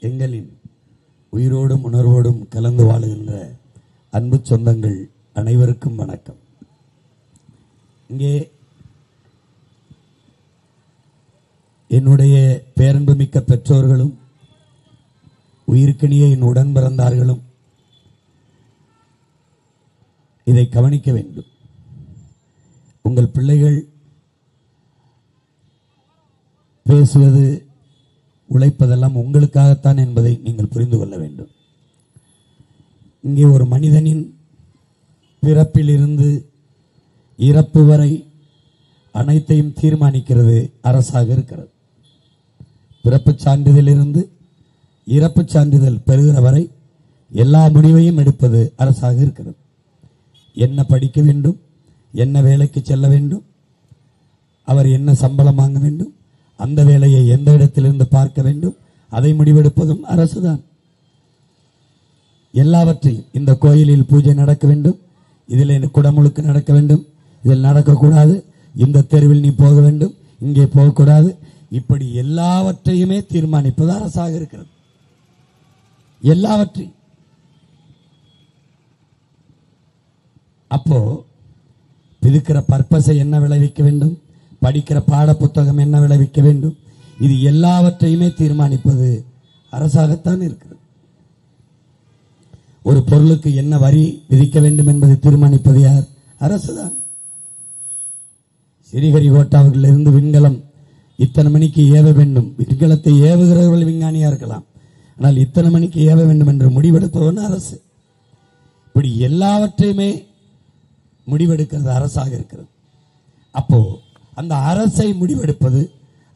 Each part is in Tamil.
எங்களின் உயிரோடும் உணர்வோடும் கலந்து வாழுகின்ற அன்பு சொந்தங்கள் அனைவருக்கும் வணக்கம். இங்கே என்னுடைய பேரன்புமிக்க பெற்றோர்களும் உயிர்க்கணிய என் உடன் பிறந்தார்களும் இதை கவனிக்க வேண்டும். உங்கள் பிள்ளைகள் பேசுவது உழைப்பதெல்லாம் உங்களுக்காகத்தான் என்பதை நீங்கள் புரிந்து கொள்ள வேண்டும். இங்கே ஒரு மனிதனின் பிறப்பிலிருந்து இறப்பு வரை அனைத்தையும் தீர்மானிக்கிறது அரசாக இருக்கிறது. பிறப்புச் சான்றிதழிலிருந்து இறப்புச் சான்றிதழ் பெறுகிற வரை எல்லா முடிவையும் எடுப்பது அரசாக இருக்கிறது. என்ன படிக்க வேண்டும், என்ன வேலைக்கு செல்ல வேண்டும், அவர் என்ன சம்பளம் வாங்க வேண்டும், அந்த வேலையை எந்த இடத்திலிருந்து பார்க்க வேண்டும், அதை முடிவெடுப்பதும் அரசுதான். எல்லாவற்றையும் இந்த கோயிலில் பூஜை நடக்க வேண்டும், இதில் குடமுழுக்கு நடக்க வேண்டும், இதில் நடக்கக்கூடாது, இந்த தெருவில் நீ போக வேண்டும், இங்கே போகக்கூடாது, இப்படி எல்லாவற்றையுமே தீர்மானிப்பது அரசாக இருக்கிறது. எல்லாவற்றையும். அப்போ விதிக்கிற பர்பஸை என்ன விளைவிக்க வேண்டும், படிக்கிற பாட புத்தகம் என்ன விளைவிக்க வேண்டும், இது எல்லாவற்றையுமே தீர்மானிப்பது அரசாகத்தான் இருக்கிறது. ஒரு பொருளுக்கு என்ன வரி விதிக்க வேண்டும் என்பதை தீர்மானிப்பது யார்? அரசுதான். ஸ்ரீஹரிகோட்டாவிலிருந்து விண்கலம் இத்தனை மணிக்கு ஏவ வேண்டும், விண்கலத்தை ஏவுகிறவர்கள் விஞ்ஞானியா இருக்கலாம், ஆனால் இத்தனை மணிக்கு ஏவ வேண்டும் என்று முடிவெடுப்பவன் அரசு. இப்படி எல்லாவற்றையுமே முடிவெடுக்கிறது அரசாக இருக்கிறது. அப்போ அந்த அரசை முடிவெடுப்பது,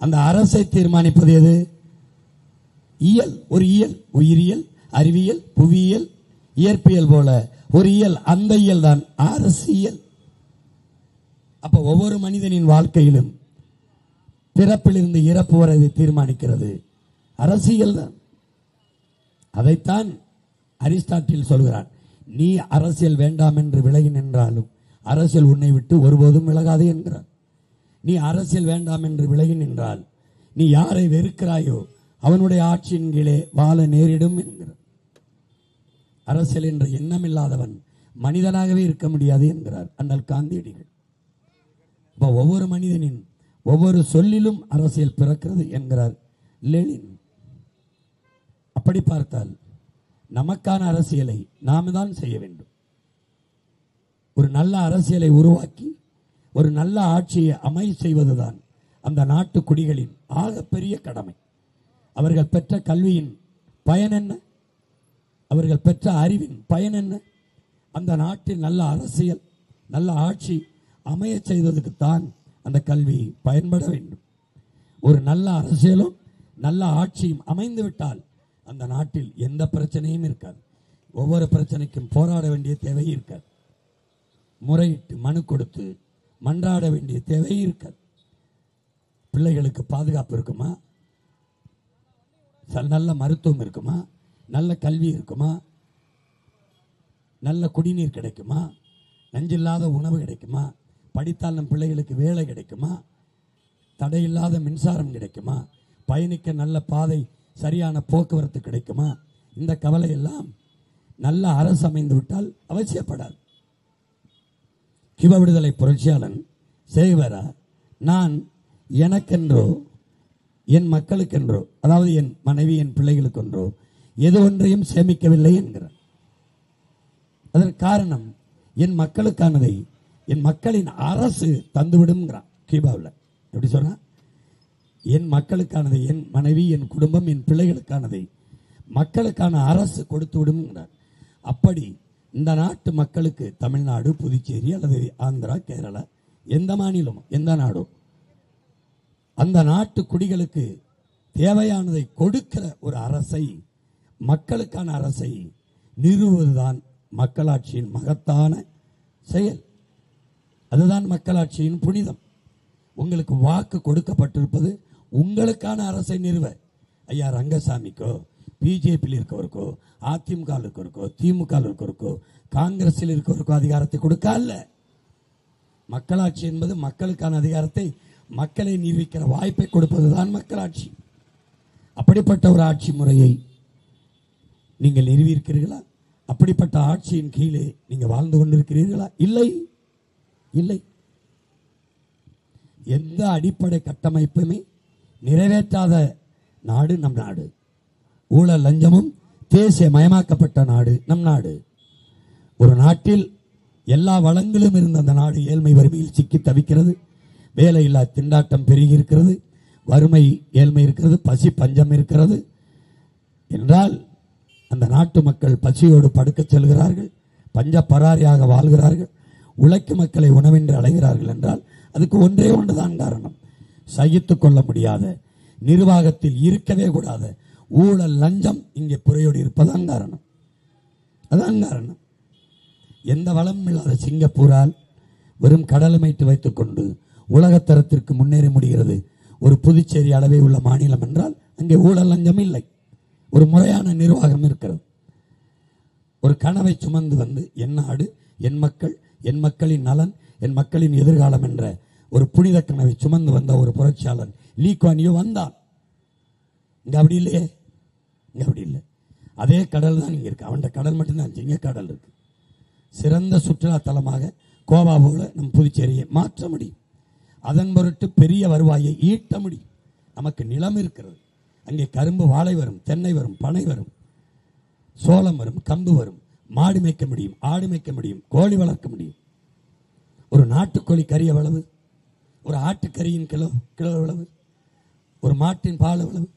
அந்த அரசை தீர்மானிப்பது எது? இயல். ஒரு இயல், உயிரியல், அறிவியல், புவியியல், இயற்பியல் போல ஒரு இயல். அந்த இயல் தான் அரசியல். அப்ப ஒவ்வொரு மனிதனின் வாழ்க்கையிலும் பிறப்பிலிருந்து இறப்பு வரை தீர்மானிக்கிறது அரசியல் தான். அதைத்தான் அரிஸ்டாட்டில் சொல்கிறான், நீ அரசியல் வேண்டாம் என்று விலகி நின்றாலும் அரசியல் உன்னை விட்டு ஒருபோதும் விலகாது என்கிறார். நீ அரசியல் வேண்டாம் என்று விலகி நின்றால் நீ யாரை வெறுக்கிறாயோ அவனுடைய ஆட்சியின் கீழே வாழ நேரிடும் என்கிறார். அரசியல் என்ற எண்ணம் இல்லாதவன் மனிதனாகவே இருக்க முடியாது என்கிறார் அண்ணல் காந்தியடிகள். இப்போ ஒவ்வொரு மனிதனின் ஒவ்வொரு சொல்லிலும் அரசியல் பிறக்கிறது என்கிறார் லெனின். அப்படி பார்த்தால் நமக்கான அரசியலை நாம தான் செய்ய வேண்டும். ஒரு நல்ல அரசியலை உருவாக்கி ஒரு நல்ல ஆட்சியை செய்வதுதான் அந்த நாட்டு குடிகளின் ஆகப்பெரிய கடமை. அவர்கள் பெற்ற கல்வியின் பயன் என்ன, அவர்கள் பெற்ற அறிவின் பயன் என்ன? அந்த நாட்டில் நல்ல அரசியல் நல்ல ஆட்சி அமைய செய்வதற்குத்தான் அந்த கல்வி பயன்பட வேண்டும். ஒரு நல்ல அரசியலும் நல்ல ஆட்சியும் அமைந்து விட்டால் அந்த நாட்டில் எந்த பிரச்சனையும் இருக்காது. ஒவ்வொரு பிரச்சனைக்கும் போராட வேண்டிய தேவை இருக்காது. முறையிட்டு மனு கொடுத்து மன்றாட வேண்டிய தேவை இருக்காது. பிள்ளைகளுக்கு பாதுகாப்பு இருக்குமா, நல்ல மருத்துவம் இருக்குமா, நல்ல கல்வி இருக்குமா, நல்ல குடிநீர் கிடைக்குமா, நஞ்சில்லாத உணவு கிடைக்குமா, படித்தால் நம் பிள்ளைகளுக்கு வேலை கிடைக்குமா, தடையில்லாத மின்சாரம் கிடைக்குமா, பயணிக்க நல்ல பாதை சரியான போக்குவரத்து கிடைக்குமா? இந்த கவலை எல்லாம் நல்ல அரசு அமைந்து விட்டால் அவசியப்படாது. கிவ விடுதலை புரட்சியாளன் சேகுவேரா, நான் எனக்கென்றோ என் மக்களுக்கென்றோ, அதாவது என் மனைவி என் பிள்ளைகளுக்கென்றோ எது ஒன்றையும் சேமிக்கவில்லை என்கிறார். அதற்கு காரணம், என் மக்களுக்கானதை என் மக்களின் அரசு தந்துவிடும்ங்கிறான் கியூபாவில். எப்படி சொன்னா, என் மக்களுக்கானதை, என் மனைவி என் குடும்பம் என் பிள்ளைகளுக்கானதை மக்களுக்கான அரசு கொடுத்து விடும்ங்கிறார். அப்படி இந்த நாட்டு மக்களுக்கு தமிழ்நாடு, புதுச்சேரி அல்லது ஆந்திரா, கேரளா, எந்த மாநிலம் எந்த நாடோ அந்த நாட்டு குடிகளுக்கு தேவையானதை கொடுக்கிற ஒரு அரசை, மக்களுக்கான அரசை நிறுவுவதுதான் மக்களாட்சியின் மகத்தான செயல். அதுதான் மக்களாட்சியின் புனிதம். உங்களுக்கு வாக்கு கொடுக்கப்பட்டிருப்பது உங்களுக்கான அரசை நிறுவ. ஐயா ரங்கசாமிக்கோ, பிஜேபியில் இருக்கவருக்கோ, அதிமுக இருக்கவருக்கோ, திமுக இருக்கவருக்கோ, காங்கிரஸில் இருக்கவருக்கோ அதிகாரத்தை கொடுக்க அல்ல. மக்களாட்சி என்பது மக்களுக்கான அதிகாரத்தை மக்களை நிரூபிக்கிற வாய்ப்பை கொடுப்பதுதான் மக்களாட்சி. அப்படிப்பட்ட ஒரு ஆட்சி முறையை நீங்கள் நிறுவியிருக்கிறீர்களா? அப்படிப்பட்ட ஆட்சியின் கீழே நீங்கள் வாழ்ந்து கொண்டிருக்கிறீர்களா? இல்லை, இல்லை. எந்த அடிப்படை கட்டமைப்புமே நிறைவேற்றாத நாடு நம் நாடு. ஊழல் லஞ்சமும் தேசிய மயமாக்கப்பட்ட நாடு நம் நாடு. ஒரு நாட்டில் எல்லா வளங்களும் இருந்த அந்த நாடு ஏழ்மை வறுமையில் சிக்கி தவிக்கிறது. வேலையில்லா திண்டாட்டம் பெருகி இருக்கிறது. வறுமை ஏழ்மை இருக்கிறது. பசி பஞ்சம் இருக்கிறது என்றால் அந்த நாட்டு மக்கள் பசியோடு படுக்கச் செல்கிறார்கள், பஞ்ச பராரியாக வாழ்கிறார்கள், உழைக்கும் மக்களை உணவின்றி அலைகிறார்கள் என்றால் அதுக்கு ஒன்றே ஒன்றுதான் காரணம். சகித்துக் கொள்ள முடியாத, நிர்வாகத்தில் இருக்கவே கூடாத ஊழல் லஞ்சம் இங்கே புறையோடு இருப்பதான் காரணம். அதான் காரணம். எந்த வளமும் இல்லாத சிங்கப்பூரால் வெறும் கடலமைத்து வைத்துக் கொண்டு உலகத்தரத்திற்கு முன்னேற முடிகிறது. ஒரு புதுச்சேரி அளவே உள்ள மாநிலம் என்றால் அங்கே ஊழல் லஞ்சம் இல்லை, ஒரு முறையான நிர்வாகம் இருக்கிறது. ஒரு கனவை சுமந்து வந்து என் நாடு, என் மக்கள், என் மக்களின் நலன், என் மக்களின் எதிர்காலம் என்ற ஒரு புனித கனவை சுமந்து வந்த ஒரு புரட்சியாளன் லீ குவான் யூ வந்தான். இங்க அப்படி இல்லையே, இங்க அப்படி இல்லை. அதே கடல் தான் இங்க இருக்கு. அவன் கடல் மட்டும்தான், இங்க கடல் இருக்கு. சிறந்த சுற்றுலா தலமாக கோவா போல நம் புதுச்சேரியை மாற்ற முடியும். அதன் பொருட்டு பெரிய வருவாயை ஈட்ட முடியும். நமக்கு நிலம் இருக்கிறது. அங்கே கரும்பு, வாழை வரும், தென்னை வரும், பனை வரும், சோளம் வரும், கம்பு வரும். மாடு மேய்க்க முடியும், ஆடு மேய்க்க முடியும், கோழி வளர்க்க முடியும். ஒரு நாட்டுக்கோழி கறி எவ்வளவு? ஒரு ஆட்டுக்கறியின் கிலோ எவ்வளவு? ஒரு மாட்டின் பால் எவ்வளவு?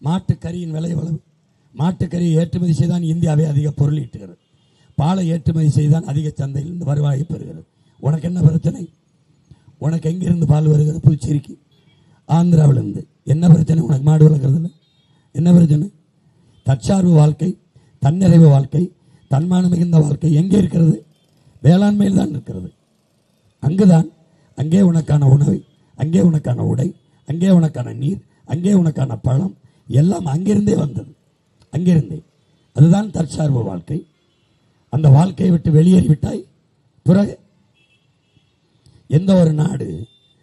மாட்டுக்கறியின் விலை எவ்வளவு? மாட்டுக்கறியை ஏற்றுமதி செய்தான் இந்தியாவை அதிக பொருள் ஈட்டுகிறது. பாலை ஏற்றுமதி செய்தான் அதிக சந்தையிலிருந்து வருவாயை பெறுகிறது. உனக்கு என்ன பிரச்சனை? உனக்கு எங்கிருந்து பால் வருகிறது? புதுச்சேரிக்கு, ஆந்திராவிலிருந்து. என்ன பிரச்சனை உனக்கு? மாடு வளர்க்கறது இல்லை. என்ன பிரச்சனை? தற்சார்பு வாழ்க்கை, தன்னிறைவு வாழ்க்கை, தன்மானம் மிகுந்த வாழ்க்கை எங்கே இருக்கிறது? வேளாண்மையில் தான் இருக்கிறது. அங்குதான், அங்கே உனக்கான உணவு, அங்கே உனக்கான உடை, அங்கே உனக்கான நீர், அங்கே உனக்கான பழம் எல்லாம் அங்கிருந்தே வந்தது. அங்கிருந்தே. அதுதான் தற்சார்பு வாழ்க்கை. அந்த வாழ்க்கையை விட்டு வெளியேறிவிட்டாய். பிறகு எந்த ஒரு நாடு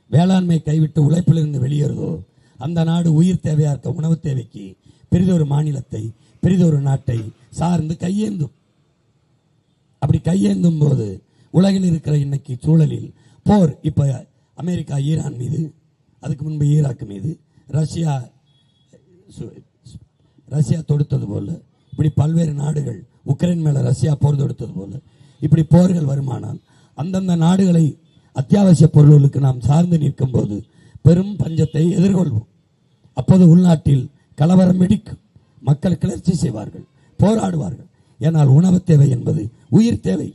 வேளாண்மை கைவிட்டு உழைப்பிலிருந்து வெளியேறுதோ அந்த நாடு உயிர் தேவையா இருக்க உணவு தேவைக்கு பெரிதொரு மாநிலத்தை, பெரிதொரு நாட்டை சார்ந்து கையேந்தும். அப்படி கையேந்தும் போது உலகில் இருக்கிற இன்னைக்கு சூழலில் போர், இப்ப அமெரிக்கா ஈரான் மீது, அதுக்கு முன்பு ஈராக் மீது, ரஷ்யா தொடுத்தது போல, இப்படி பல்வேறு நாடுகள் உக்ரைன் மேல ரஷ்யா போர் தொடுத்தது போல இப்படி போர்கள் வருமானால் அந்தந்த நாடுகளை அத்தியாவசிய பொருள்களுக்கு நாம் சார்ந்து நிற்கும் போது பெரும் பஞ்சத்தை எதிர்கொள்வோம். அப்போது உள்நாட்டில் கலவரம் வெடிக்கும், மக்கள் கிளர்ச்சி செய்வார்கள், போராடுவார்கள். ஏனால் உணவு தேவை என்பது உயிர் தேவை.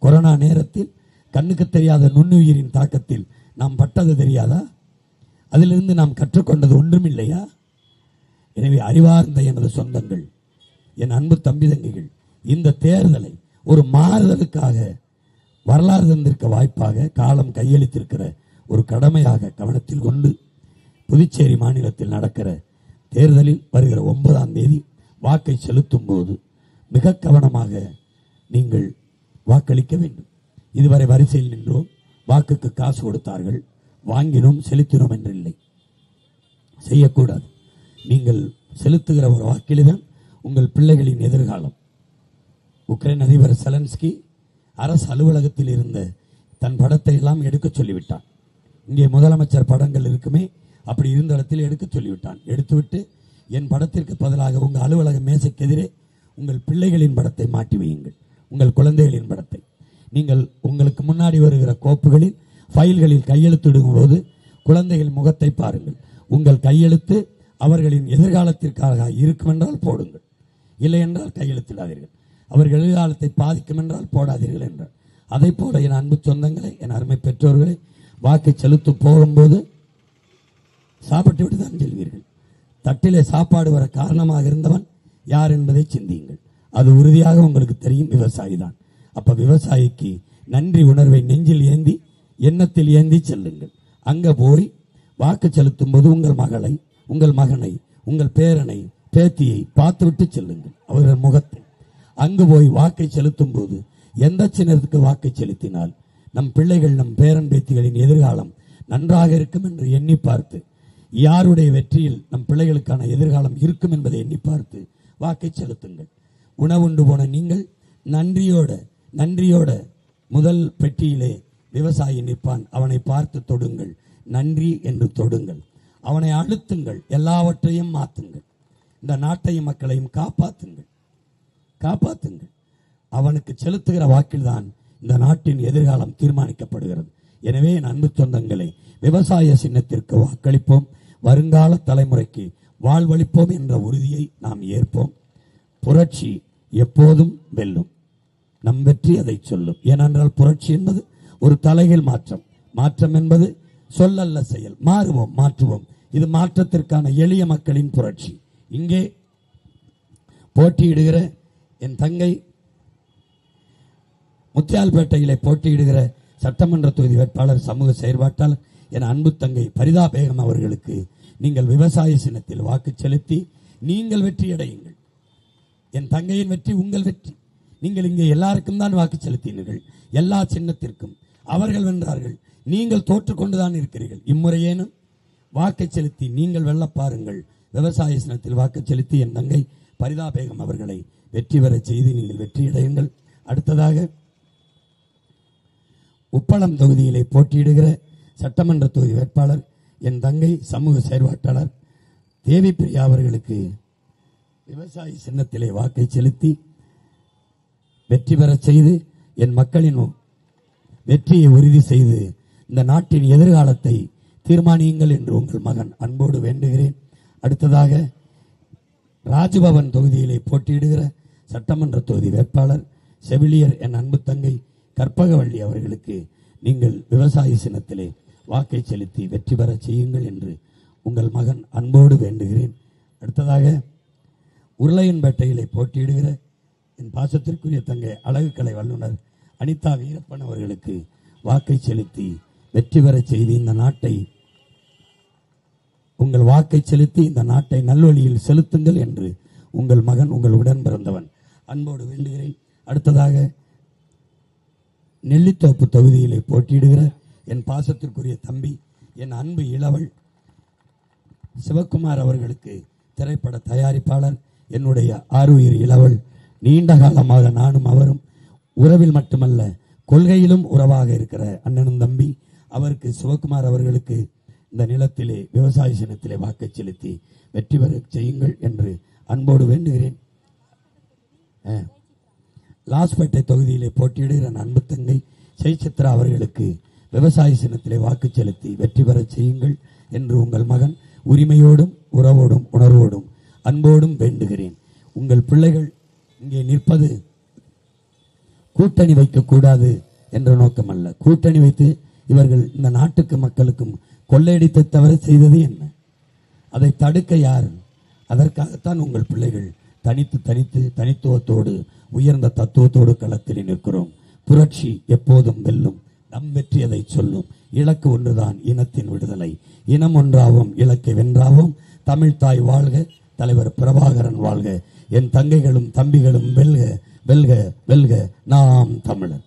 கொரோனா நேரத்தில் கண்ணுக்கு தெரியாத நுண்ணுயிரின் தாக்கத்தில் நாம் பட்டது தெரியாதா? அதிலிருந்து நாம் கற்றுக்கொண்டது ஒன்றுமில்லையா? எனவே அறிவார்ந்த எனது சொந்தங்கள், என் அன்பு தம்பி தங்கிகள், இந்த தேர்தலை ஒரு மாறுதலுக்காக, வரலாறு தந்திருக்க வாய்ப்பாக, காலம் கையளித்திருக்கிற ஒரு கடமையாக கவனத்தில் கொண்டு புதுச்சேரி மாநிலத்தில் நடக்கிற தேர்தலில் வருகிற 9ஆம் தேதி வாக்கை செலுத்தும் போது மிக கவனமாக நீங்கள் வாக்களிக்க வேண்டும். இதுவரை வரிசையில் நின்றோம், வாக்குக்கு காசு கொடுத்தார்கள், வாங்கினோம், செலுத்தினோம் என்று இல்லை. செய்யக்கூடாது. நீங்கள் செலுத்துகிற ஒரு வாக்கில்தான் உங்கள் பிள்ளைகளின் எதிர்காலம். உக்ரைன் அதிபர் செலன்ஸ்கி அரசு அலுவலகத்தில் இருந்த தன் படத்தை எல்லாம் எடுக்க சொல்லிவிட்டான். இங்கே முதலமைச்சர் படங்கள் இருக்குமே, அப்படி இருந்த இடத்தில் எடுக்க சொல்லிவிட்டான். எடுத்துவிட்டு என் படத்திற்கு பதிலாக உங்கள் அலுவலக மேசைக்கு எதிரே உங்கள் பிள்ளைகளின் படத்தை மாட்டி வையுங்கள், உங்கள் குழந்தைகளின் படத்தை. நீங்கள் உங்களுக்கு முன்னாடி வருகிற கோப்புகளில், ஃபைல்களில் கையெழுத்திடும் போது குழந்தைகள் முகத்தை பாருங்கள். உங்கள் கையெழுத்து அவர்களின் எதிர்காலத்திற்காக இருக்கும் என்றால் போடுங்கள், இல்லை என்றால் கையெழுத்திடாதீர்கள். அவர்கள் எதிர்காலத்தை பாதிக்கும் என்றால் போடாதீர்கள் என்றார். அதை போல என் அன்பு சொந்தங்களை, என் அருமை பெற்றோர்களை, வாக்கு செலுத்தும் போகும்போது சாப்பிட்டு விட்டு தான் செல்வீர்கள். தட்டிலே சாப்பாடு வர காரணமாக இருந்தவன் யார் என்பதை சிந்தியுங்கள். அது உறுதியாக உங்களுக்கு தெரியும், விவசாயி தான். அப்ப விவசாயிக்கு நன்றி உணர்வை நெஞ்சில் ஏந்தி, எண்ணத்தில் ஏந்தி செல்லுங்கள். அங்க போய் வாக்கு செலுத்தும் போது உங்கள் மகளை, உங்கள் மகனை, உங்கள் பேரனை, பேத்தியை பார்த்துவிட்டு செல்லுங்கள், அவர்கள் முகத்தை. அங்கு போய் வாக்கை செலுத்தும் போது எந்த சின்னத்துக்கு வாக்கை செலுத்தினால் நம் பிள்ளைகள், நம் பேரன் பேத்திகளின் எதிர்காலம் நன்றாக இருக்கும் என்று எண்ணி பார்த்து, யாருடைய வெற்றியில் நம் பிள்ளைகளுக்கான எதிர்காலம் இருக்கும் என்பதை எண்ணி பார்த்து வாக்கை செலுத்துங்கள். உணவுண்டு போன நீங்கள் நன்றியோட முதல் பெட்டியிலே விவசாயி நிற்பான். அவனை பார்த்து தொடுங்கள், நன்றி என்று தொடுங்கள், அவனை அழுத்துங்கள், எல்லாவற்றையும் மாற்றுங்கள், இந்த நாட்டையும் மக்களையும் காப்பாற்றுங்கள். அவனுக்கு செலுத்துகிற வாக்கில்தான் இந்த நாட்டின் எதிர்காலம் தீர்மானிக்கப்படுகிறது. எனவே என் அன்பு சொந்தங்களை, விவசாய சின்னத்திற்கு வாக்களிப்போம், வருங்கால தலைமுறைக்கு வாழ்வளிப்போம் என்ற உறுதியை நாம் ஏற்போம். புரட்சி எப்போதும் வெல்லும். நம் வெற்றி அதை சொல்லும். ஏனென்றால் புரட்சி என்பது ஒரு தலைகீழ் மாற்றம் என்பது சொல்லல்ல செயல். மாற்றுவோம். இது மாற்றத்திற்கான எளிய மக்களின் புரட்சி. இங்கே போட்டியிடுகிற என் தங்கை முத்தியால்பேட்டையிலே போட்டியிடுகிற சட்டமன்ற தொகுதி வேட்பாளர், சமூக செயற்பாட்டாளர் என் அன்பு தங்கை பரிதா பேகம் அவர்களுக்கு நீங்கள் விவசாய சின்னத்தில் வாக்கு செலுத்தி நீங்கள் வெற்றியடையுங்கள். என் தங்கையின் வெற்றி உங்கள் வெற்றி. நீங்கள் இங்கே எல்லாருக்கும் தான் வாக்கு செலுத்தினீர்கள், எல்லா சின்னத்திற்கும். அவர்கள் வென்றார்கள், நீங்கள் தோற்றுக்கொண்டுதான் இருக்கிறீர்கள். இம்முறையேனும் வாக்கு செலுத்தி நீங்கள் வெல்ல பாருங்கள். விவசாய சின்னத்தில் வாக்கு செலுத்தி என் தங்கை பரிதா பேகம் அவர்களை வெற்றி பெற செய்து நீங்கள் வெற்றியடையுங்கள். அடுத்ததாக உப்பளம் தொகுதியிலே போட்டியிடுகிற சட்டமன்ற தொகுதி வேட்பாளர் என் தங்கை சமூக செயற்பாட்டாளர் தேவி பிரியா அவர்களுக்கு விவசாய சின்னத்திலே வாக்கை செலுத்தி வெற்றி பெற செய்து என் மக்களின் வெற்றியை உறுதி செய்து இந்த நாட்டின் எதிர்காலத்தை தீர்மானியுங்கள் என்று உங்கள் மகன் அன்போடு வேண்டுகிறேன். அடுத்ததாக ராஜ்பவன் தொகுதியிலே போட்டியிடுகிற சட்டமன்ற தொகுதி வேட்பாளர் செவிலியர் என் அன்பு தங்கை கற்பகவள்ளி அவர்களுக்கு நீங்கள் விவசாய சின்னத்திலே வாக்கை செலுத்தி வெற்றி பெற செய்யுங்கள் என்று உங்கள் மகன் அன்போடு வேண்டுகிறேன். அடுத்ததாக உருளையன்பேட்டையிலே போட்டியிடுகிற என் பாசத்திற்குரிய தங்கை அழகுக்கலை வல்லுநர் அனிதா வீரப்பன் அவர்களுக்கு வாக்கை செலுத்தி வெற்றி பெற செய்து உங்கள் வாக்கை செலுத்தி இந்த நாட்டை நல்வழியில் செலுத்துங்கள் என்று உங்கள் மகன், உங்கள் உடன் பிறந்தவன் அன்போடு வேண்டுகிறேன். அடுத்ததாக நெல்லித்தோப்பு தொகுதியிலே போட்டியிடுகிற என் பாசத்திற்குரிய தம்பி, என் அன்பு இளவல் சிவக்குமார் அவர்களுக்கு திரைப்பட தயாரிப்பாளர், என்னுடைய ஆருயிர் இளவல், நீண்ட காலமாக நானும் அவரும் உறவில் மட்டுமல்ல கொள்கையிலும் உறவாக இருக்கிற அண்ணனும் தம்பி. அவருக்கு சிவக்குமார் அவர்களுக்கு இந்த நிலத்திலே விவசாய சின்னத்திலே வாக்கை செலுத்தி வெற்றி பெற செய்யுங்கள் என்று அன்போடு வேண்டுகிறேன். லாஸ்பேட்டை தொகுதியிலே போட்டியிடுகிற அன்பு தங்கை ஜெயசித்ரா அவர்களுக்கு விவசாய சின்னத்திலே வாக்கு செலுத்தி வெற்றி பெற செய்யுங்கள் என்று உங்கள் மகன் உரிமையோடும் உறவோடும் உணர்வோடும் அன்போடும் வேண்டுகிறேன். உங்கள் பிள்ளைகள் இங்கே நிற்பது கூட்டணி வைக்கக்கூடாது என்ற நோக்கம் அல்ல. கூட்டணி வைத்து இவர்கள் இந்த நாட்டுக்கு மக்களுக்கும் கொள்ளையடித்து தவிர செய்தது என்ன? அதை தடுக்க யார்? அதற்காகத்தான் உங்கள் பிள்ளைகள் தனித்துவத்தோடு உயர்ந்த தத்துவத்தோடு களத்தில் நிற்கிறோம். புரட்சி எப்போதும் வெல்லும். நம் வெற்றி அதை சொல்லும். இலக்கு ஒன்றுதான், இனத்தின் விடுதலை. இனம் ஒன்றாவும் இலக்கை வென்றாவும். தமிழ் தாய் வாழ்க, தலைவர் பிரபாகரன் வாழ்க. என் தங்கைகளும் தம்பிகளும் வெல்க வெல்க வெல்க, நாம் தமிழர்.